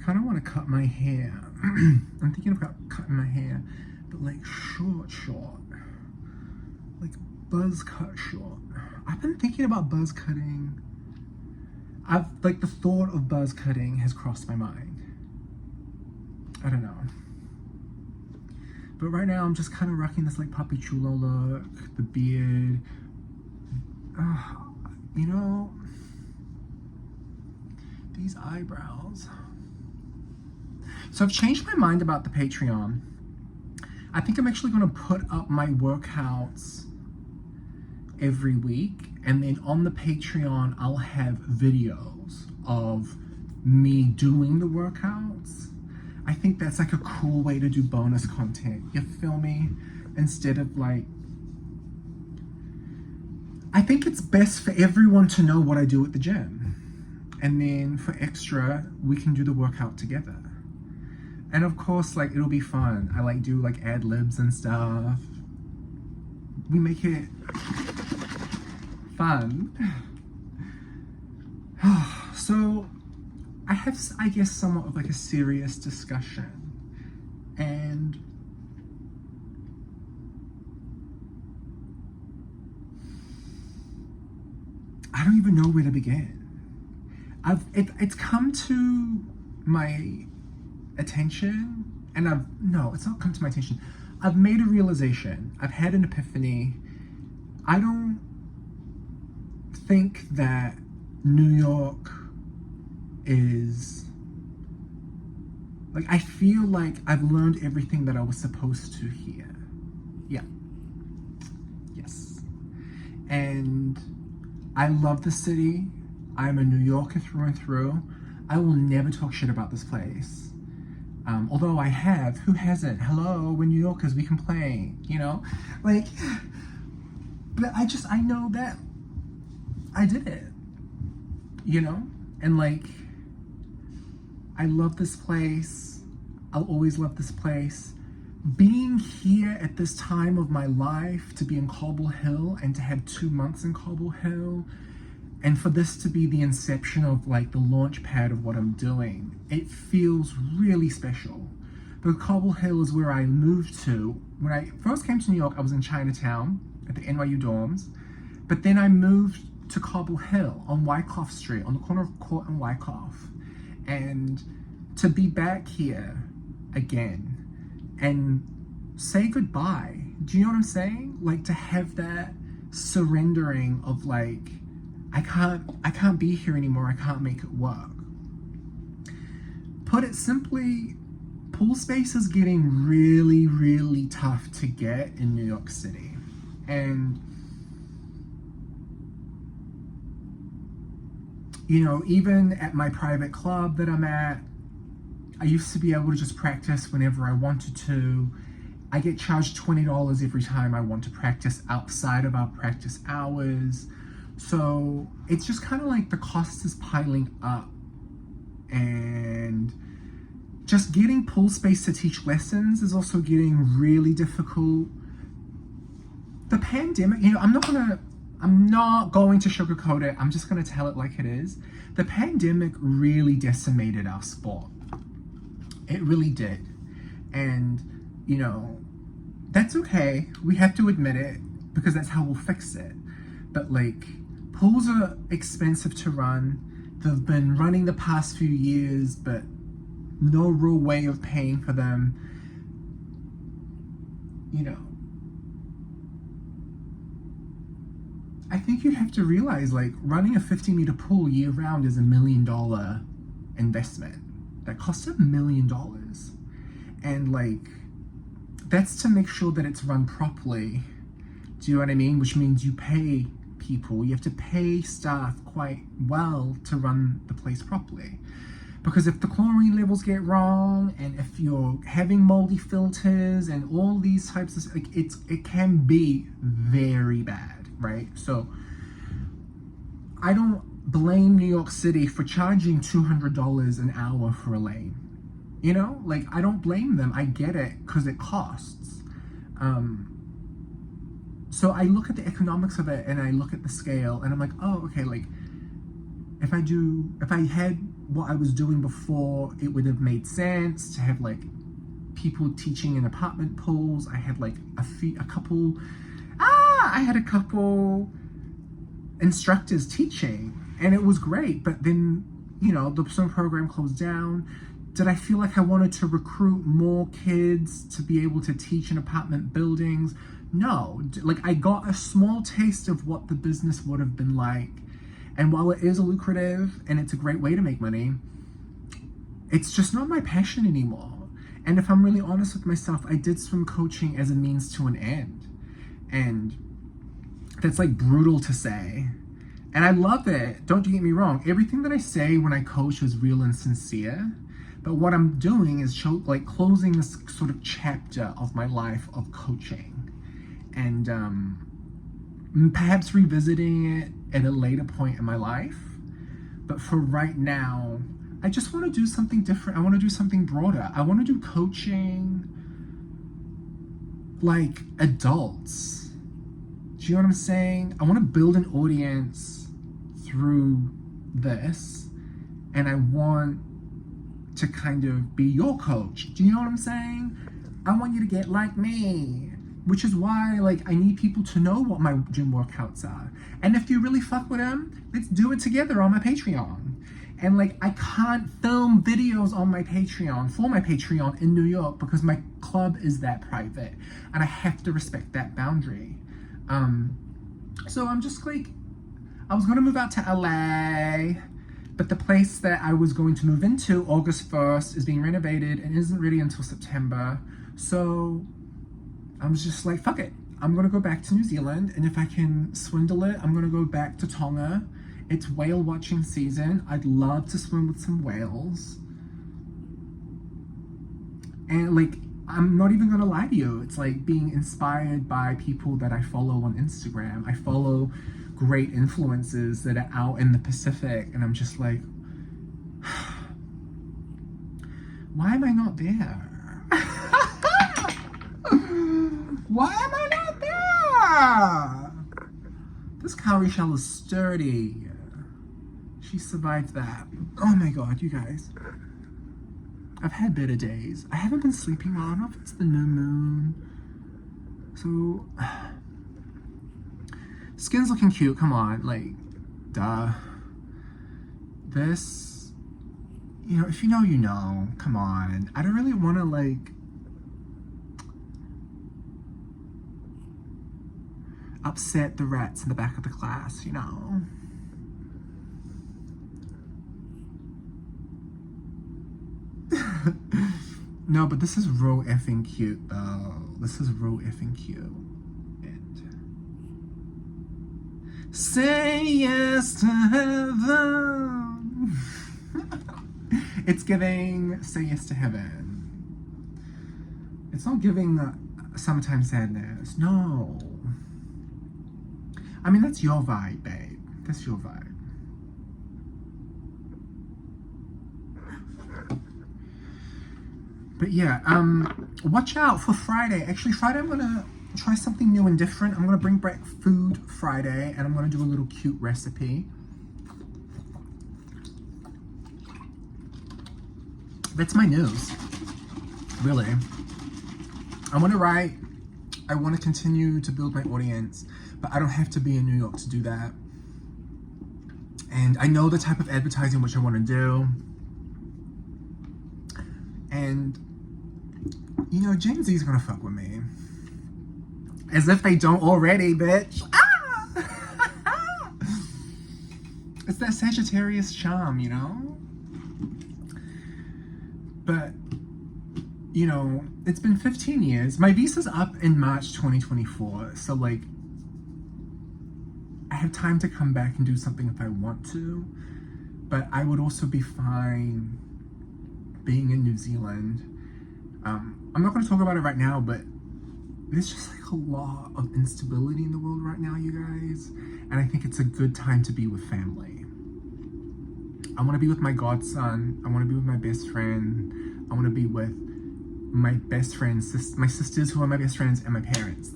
kind of want to cut my hair. I'm thinking about cutting my hair, but like short, like buzz cut short. I've been thinking about buzz cutting. Like the thought of buzz cutting has crossed my mind. I don't know. But right now I'm just kind of rocking this like puppy chulo look, the beard. You know, these eyebrows. So I've changed my mind about the Patreon. I think I'm actually going to put up my workouts every week, and then on the Patreon I'll have videos of me doing the workouts. I think that's like a cool way to do bonus content, you feel me? Instead of like, I think it's best for everyone to know what I do at the gym, and then for extra we can do the workout together. And of course, like, it'll be fun. I like do like ad libs and stuff. We make it fun. So I have, I guess, somewhat of like a serious discussion, and I don't even know where to begin. It's come to my attention, and it's not come to my attention. I've made a realization. I've had an epiphany. I don't think that New York is, like, I feel like I've learned everything that I was supposed to here. Yeah. Yes. And I love the city. I'm a New Yorker through and through. I will never talk shit about this place. Although I have, who hasn't? Hello, we're New Yorkers, we complain, you know? Like, but I know that I did it, you know? And like, I love this place. I'll always love this place. Being here at this time of my life, to be in Cobble Hill and to have 2 months in Cobble Hill, and for this to be the inception of like the launch pad of what I'm doing, it feels really special. But Cobble Hill is where I moved to. When I first came to New York, I was in Chinatown at the NYU dorms, but then I moved to Cobble Hill on Wyckoff Street, on the corner of Court and Wyckoff. And to be back here again and say goodbye, do you know what I'm saying? Like, to have that surrendering of like, I can't be here anymore, I can't make it work. Put it simply, pool space is getting really, really tough to get in New York City. And, you know, even at my private club that I'm at, I used to be able to just practice whenever I wanted to. I get charged $20 every time I want to practice outside of our practice hours. So it's just kind of like the cost is piling up, and just getting pool space to teach lessons is also getting really difficult. The pandemic, you know, I'm not going to sugarcoat it. I'm just going to tell it like it is. The pandemic really decimated our sport. It really did. And, you know, that's okay. We have to admit it, because that's how we'll fix it. But like, pools are expensive to run. They've been running the past few years, but no real way of paying for them. You know, I think you have to realize, like, running a 50-meter pool year round is $1 million investment. That costs $1 million. And like, that's to make sure that it's run properly. Do you know what I mean? Which means you pay people, you have to pay staff quite well to run the place properly. Because if the chlorine levels get wrong, and if you're having moldy filters and all these types of, like, it can be very bad, right? So I don't blame New York City for charging $200 an hour for a lane. You know, like, I don't blame them. I get it, because it costs. So I look at the economics of it, and I look at the scale, and I'm like, oh, okay, like, if I had what I was doing before, it would have made sense to have like people teaching in apartment pools. I had like a couple instructors teaching, and it was great. But then, you know, the summer program closed down. Did I feel like I wanted to recruit more kids to be able to teach in apartment buildings? No. Like, I got a small taste of what the business would have been like. And while it is lucrative and it's a great way to make money, it's just not my passion anymore. And if I'm really honest with myself, I did swim coaching as a means to an end. And that's like brutal to say. And I love it. Don't get me wrong. Everything that I say when I coach is real and sincere. But what I'm doing is closing this sort of chapter of my life of coaching. And perhaps revisiting it at a later point in my life. But for right now, I just want to do something different. I want to do something broader. I want to do coaching like adults. Do you know what I'm saying? I want to build an audience through this, and I want to kind of be your coach. Do you know what I'm saying? I want you to get like me, which is why like I need people to know what my gym workouts are. And if you really fuck with them, let's do it together on my Patreon. And like, I can't film videos on my Patreon, for my Patreon in New York, because my club is that private and I have to respect that boundary. So I'm just like, I was gonna move out to LA, but the place that I was going to move into August 1st is being renovated and isn't ready until September. So I was just like, fuck it. I'm gonna go back to New Zealand, and if I can swindle it, I'm gonna go back to Tonga. It's whale watching season. I'd love to swim with some whales. And like, I'm not even gonna lie to you, it's like being inspired by people that I follow on Instagram. I follow great influencers that are out in the Pacific, and I'm just like, why am I not there? Why am I not there? This cowrie shell is sturdy. She survived that. Oh my god, you guys. I've had better days. I haven't been sleeping well. I don't know if it's the new moon. So, skin's looking cute. Come on, like, duh. This, you know, if you know, you know. Come on. I don't really want to, like, upset the rats in the back of the class, you know. No, but this is real effing cute, though. This is real effing cute. And say yes to heaven. It's giving say yes to heaven. It's not giving summertime sadness. No. I mean, that's your vibe, babe. That's your vibe. But yeah, watch out for Friday. Actually, Friday I'm gonna try something new and different. I'm gonna bring back food Friday, and I'm gonna do a little cute recipe. That's my news, really. I wanna write, I wanna continue to build my audience, but I don't have to be in New York to do that. And I know the type of advertising which I wanna do. And, you know, Gen Z's gonna fuck with me. As if they don't already, bitch. Ah! It's that Sagittarius charm, you know? But, you know, it's been 15 years. My visa's up in March 2024. So, like, I have time to come back and do something if I want to. But I would also be fine being in New Zealand. I'm not going to talk about it right now, but there's just like a lot of instability in the world right now, you guys. And I think it's a good time to be with family. I want to be with my godson. I want to be with my best friend. I want to be with my best friends, my sisters who are my best friends, and my parents.